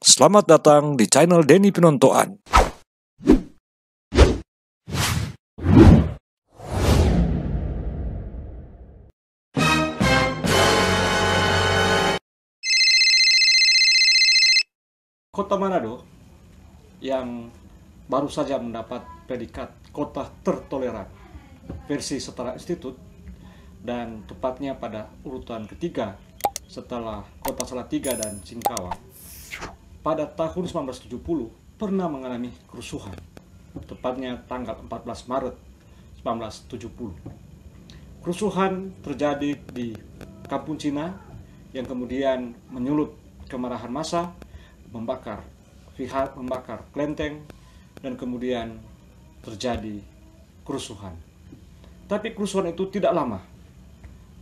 Selamat datang di channel Denny Pinontoan. Kota Manado yang baru saja mendapat predikat kota tertoleran versi Setara Institute, dan tepatnya pada urutan ketiga setelah Kota Salatiga dan Singkawang, pada tahun 1970 pernah mengalami kerusuhan, tepatnya tanggal 14 Maret 1970. Kerusuhan terjadi di Kampung Cina yang kemudian menyulut kemarahan massa, membakar kelenteng, dan kemudian terjadi kerusuhan. Tapi kerusuhan itu tidak lama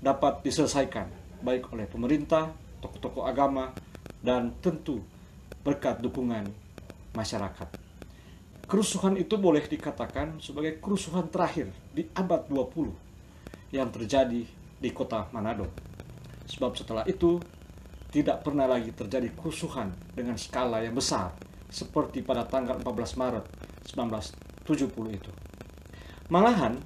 dapat diselesaikan, baik oleh pemerintah, tokoh-tokoh agama, dan tentu berkat dukungan masyarakat. Kerusuhan itu boleh dikatakan sebagai kerusuhan terakhir di abad 20 yang terjadi di kota Manado. Sebab setelah itu tidak pernah lagi terjadi kerusuhan dengan skala yang besar seperti pada tanggal 14 Maret 1970 itu. Malahan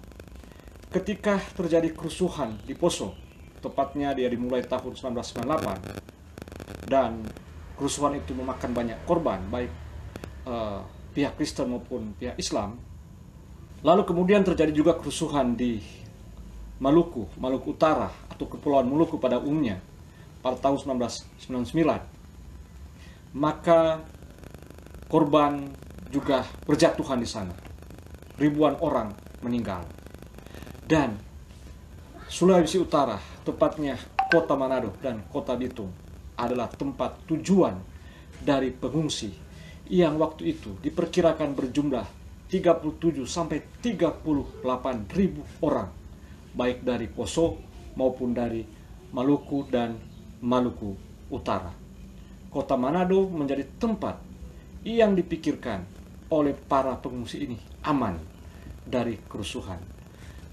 ketika terjadi kerusuhan di Poso, tepatnya dia dimulai tahun 1998, dan kerusuhan itu memakan banyak korban, baik pihak Kristen maupun pihak Islam. Lalu kemudian terjadi juga kerusuhan di Maluku Utara atau Kepulauan Maluku pada umumnya pada tahun 1999. Maka korban juga berjatuhan di sana. Ribuan orang meninggal. Dan Sulawesi Utara, tepatnya kota Manado dan kota Bitung, adalah tempat tujuan dari pengungsi yang waktu itu diperkirakan berjumlah 37 sampai 38 ribu orang, baik dari Poso maupun dari Maluku dan Maluku Utara. Kota Manado menjadi tempat yang dipikirkan oleh para pengungsi ini aman dari kerusuhan.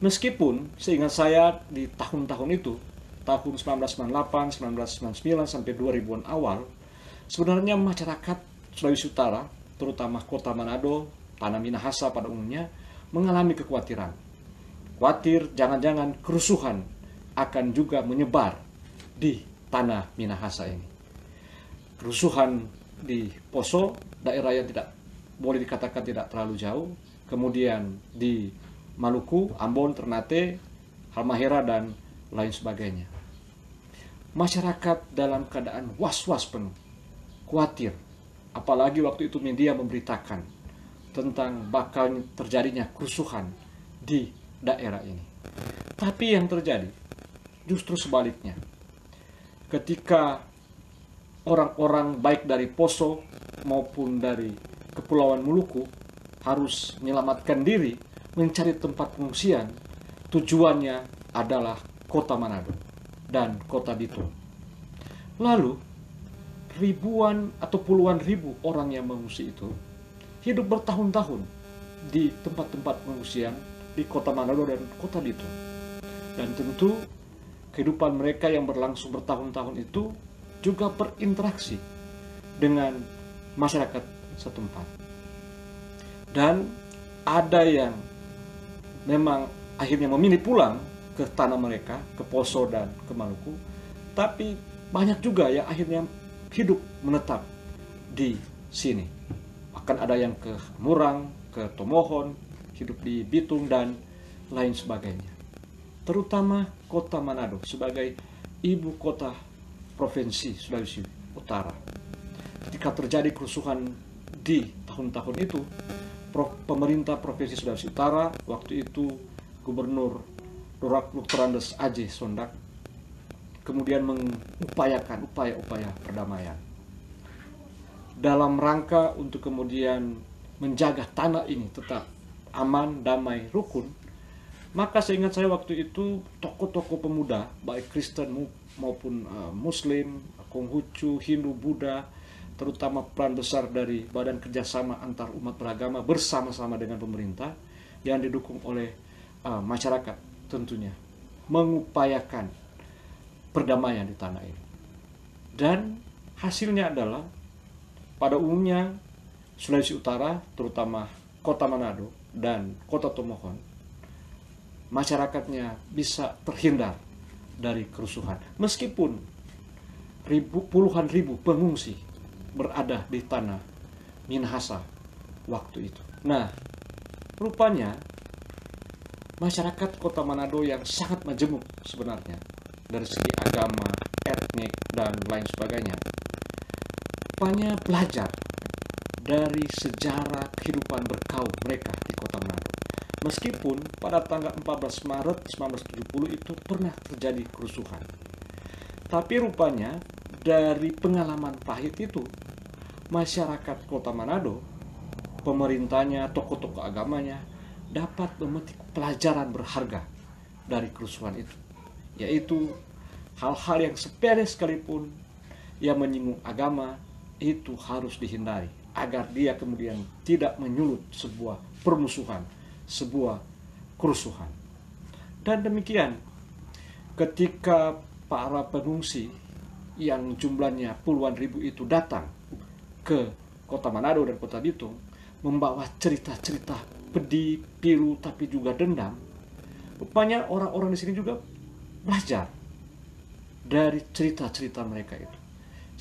Meskipun seingat saya di tahun-tahun itu, tahun 1998, 1999 sampai 2000-an awal, sebenarnya masyarakat Sulawesi Utara, terutama kota Manado, Tanah Minahasa pada umumnya, mengalami kekhawatiran. Khawatir jangan-jangan kerusuhan akan juga menyebar di Tanah Minahasa ini. Kerusuhan di Poso, daerah yang tidak boleh dikatakan tidak terlalu jauh, kemudian di Maluku, Ambon, Ternate, Halmahera, dan lain sebagainya. Masyarakat dalam keadaan was-was penuh, khawatir, apalagi waktu itu media memberitakan tentang bakal terjadinya kerusuhan di daerah ini. Tapi yang terjadi justru sebaliknya. Ketika orang-orang baik dari Poso maupun dari Kepulauan Maluku harus menyelamatkan diri mencari tempat pengungsian, tujuannya adalah kota Manado dan kota Bitung. Lalu ribuan atau puluhan ribu orang yang mengungsi itu hidup bertahun-tahun di tempat-tempat pengungsian di kota Manado dan kota Bitung. Dan tentu kehidupan mereka yang berlangsung bertahun-tahun itu juga berinteraksi dengan masyarakat setempat. Dan ada yang memang akhirnya memilih pulang ke tanah mereka, ke Poso dan ke Maluku. Tapi banyak juga yang akhirnya hidup menetap di sini. Bahkan ada yang ke Murang, ke Tomohon, hidup di Bitung dan lain sebagainya. Terutama kota Manado sebagai ibu kota provinsi Sulawesi Utara. Ketika terjadi kerusuhan di tahun-tahun itu, pemerintah Provinsi Sulawesi Utara, waktu itu Gubernur Dr. Andes Aceh Sondak, kemudian mengupayakan upaya-upaya perdamaian dalam rangka untuk kemudian menjaga tanah ini tetap aman, damai, rukun. Maka seingat saya waktu itu tokoh-tokoh pemuda, baik Kristen maupun Muslim, Konghucu, Hindu, Buddha, terutama peran besar dari Badan Kerjasama Antar Umat Beragama bersama-sama dengan pemerintah yang didukung oleh masyarakat tentunya, mengupayakan perdamaian di tanah ini. Dan hasilnya adalah pada umumnya Sulawesi Utara, terutama Kota Manado dan Kota Tomohon, masyarakatnya bisa terhindar dari kerusuhan. Meskipun puluhan ribu pengungsi berada di tanah Minahasa waktu itu. Nah, rupanya masyarakat Kota Manado yang sangat majemuk sebenarnya dari segi agama, etnik, dan lain sebagainya, rupanya belajar dari sejarah kehidupan berkaum mereka di Kota Manado. Meskipun pada tanggal 14 Maret 1970 itu pernah terjadi kerusuhan. Tapi rupanya dari pengalaman pahit itu, masyarakat Kota Manado, pemerintahnya, tokoh-tokoh agamanya, dapat memetik pelajaran berharga dari kerusuhan itu. Yaitu hal-hal yang sepele sekalipun yang menyinggung agama itu harus dihindari, agar dia kemudian tidak menyulut sebuah permusuhan, sebuah kerusuhan. Dan demikian, ketika para pengungsi yang jumlahnya puluhan ribu itu datang ke Kota Manado dan Kota Bitung, membawa cerita-cerita pedih, pilu, tapi juga dendam, rupanya orang-orang di sini juga belajar dari cerita-cerita mereka itu.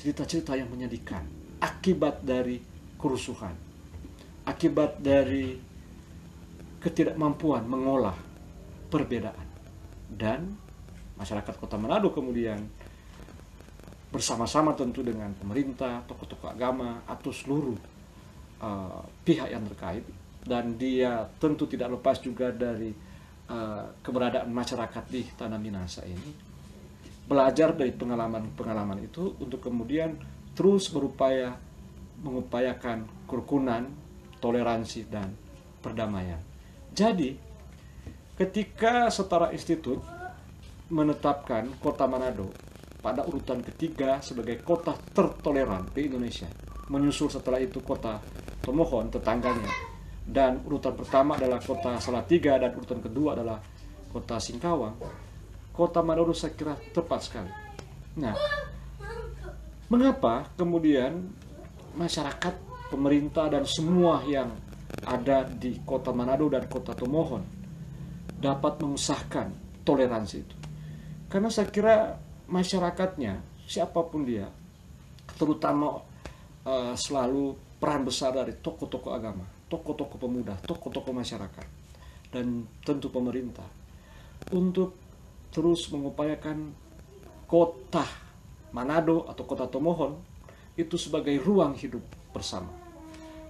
Cerita-cerita yang menyedihkan, akibat dari kerusuhan, akibat dari ketidakmampuan mengolah perbedaan. Dan masyarakat Kota Manado kemudian bersama-sama tentu dengan pemerintah, tokoh-tokoh agama, atau seluruh pihak yang terkait, dan dia tentu tidak lepas juga dari keberadaan masyarakat di Tanah Minahasa ini, belajar dari pengalaman-pengalaman itu untuk kemudian terus mengupayakan kerukunan, toleransi, dan perdamaian. Jadi, ketika Setara Institut menetapkan Kota Manado pada urutan ketiga sebagai kota tertoleran di Indonesia, menyusul setelah itu Kota Tomohon, tetangganya, dan urutan pertama adalah Kota Salatiga, dan urutan kedua adalah Kota Singkawang, Kota Manado saya kira tepat sekali. Nah, mengapa kemudian masyarakat, pemerintah, dan semua yang ada di Kota Manado dan Kota Tomohon dapat mengusahakan toleransi itu? Karena saya kira masyarakatnya, siapapun dia, terutama selalu peran besar dari tokoh-tokoh agama, tokoh-tokoh pemuda, tokoh-tokoh masyarakat, dan tentu pemerintah, untuk terus mengupayakan Kota Manado atau Kota Tomohon itu sebagai ruang hidup bersama.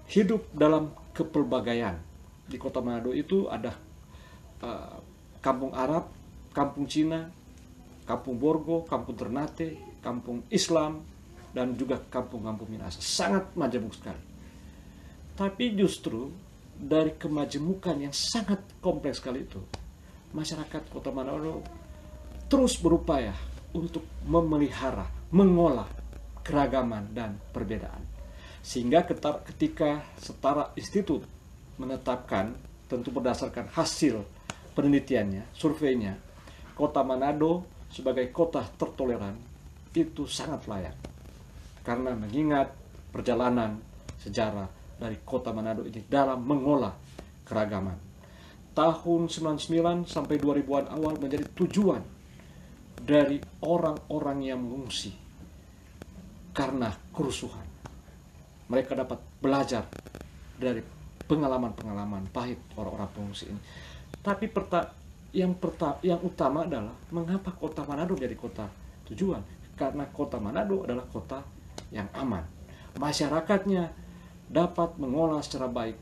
Hidup dalam kepelbagaian. Di Kota Manado itu ada kampung Arab, kampung Cina, kampung Borgo, kampung Ternate, kampung Islam, dan juga kampung-kampung Minahasa. Sangat majemuk sekali. Tapi justru dari kemajemukan yang sangat kompleks sekali itu, masyarakat Kota Manado terus berupaya untuk memelihara, mengolah keragaman dan perbedaan. Sehingga ketika Setara Institut menetapkan, tentu berdasarkan hasil penelitiannya, surveinya, Kota Manado sebagai kota tertoleran itu sangat layak. Karena mengingat perjalanan sejarah dari Kota Manado ini dalam mengolah keragaman. Tahun 99 sampai 2000-an awal menjadi tujuan dari orang-orang yang mengungsi karena kerusuhan. Mereka dapat belajar dari pengalaman-pengalaman pahit orang-orang pengungsi ini. Tapi yang utama adalah mengapa Kota Manado jadi kota tujuan? Karena Kota Manado adalah kota yang aman. Masyarakatnya dapat mengolah secara baik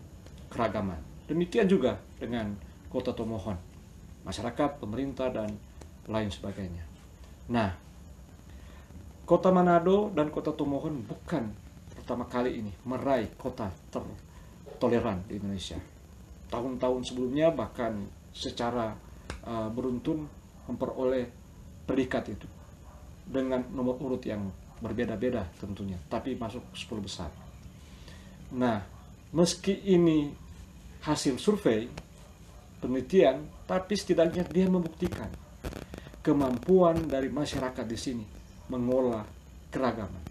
keragaman. Demikian juga dengan Kota Tomohon. Masyarakat, pemerintah, dan lain sebagainya. Nah, Kota Manado dan Kota Tomohon bukan pertama kali ini meraih kota tertoleran di Indonesia. Tahun-tahun sebelumnya bahkan secara beruntun memperoleh predikat itu dengan nomor urut yang berbeda-beda tentunya, tapi masuk 10 besar. Nah, meski ini hasil survei, penelitian, tapi setidaknya dia membuktikan kemampuan dari masyarakat di sini mengolah keragaman.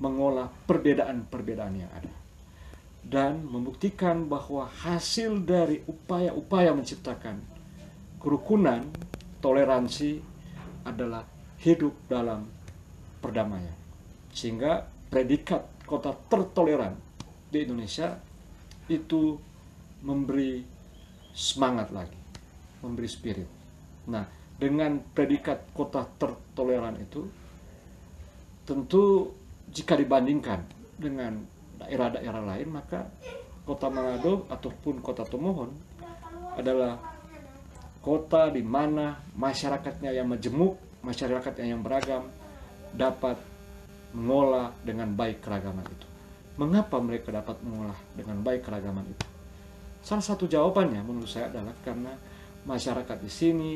mengolah perbedaan-perbedaan yang ada dan membuktikan bahwa hasil dari upaya-upaya menciptakan kerukunan, toleransi adalah hidup dalam perdamaian. Sehingga predikat kota tertoleran di Indonesia itu memberi semangat lagi, memberi spirit. Nah, dengan predikat kota tertoleran itu, tentu jika dibandingkan dengan daerah-daerah lain, maka kota Manado ataupun kota Tomohon adalah kota di mana masyarakatnya yang majemuk, masyarakatnya yang beragam, dapat mengolah dengan baik keragaman itu. Mengapa mereka dapat mengolah dengan baik keragaman itu? Salah satu jawabannya menurut saya adalah karena masyarakat di sini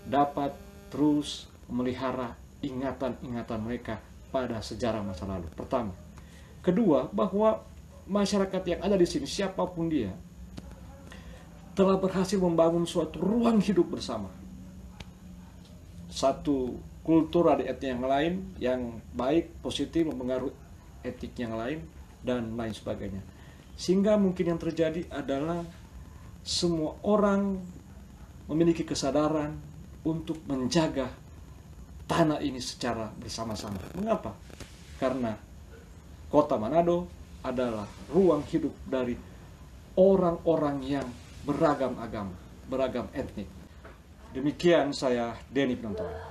dapat terus memelihara ingatan-ingatan mereka pada sejarah masa lalu. Pertama. Kedua, bahwa masyarakat yang ada di sini, siapapun dia, telah berhasil membangun suatu ruang hidup bersama. Satu kultur ada etik yang lain, yang baik, positif, mempengaruhi etik yang lain, dan lain sebagainya. Sehingga mungkin yang terjadi adalah semua orang memiliki kesadaran untuk menjaga tanah ini secara bersama-sama. Mengapa? Karena kota Manado adalah ruang hidup dari orang-orang yang beragam agama, beragam etnik. Demikian saya, Denny Pinontoan.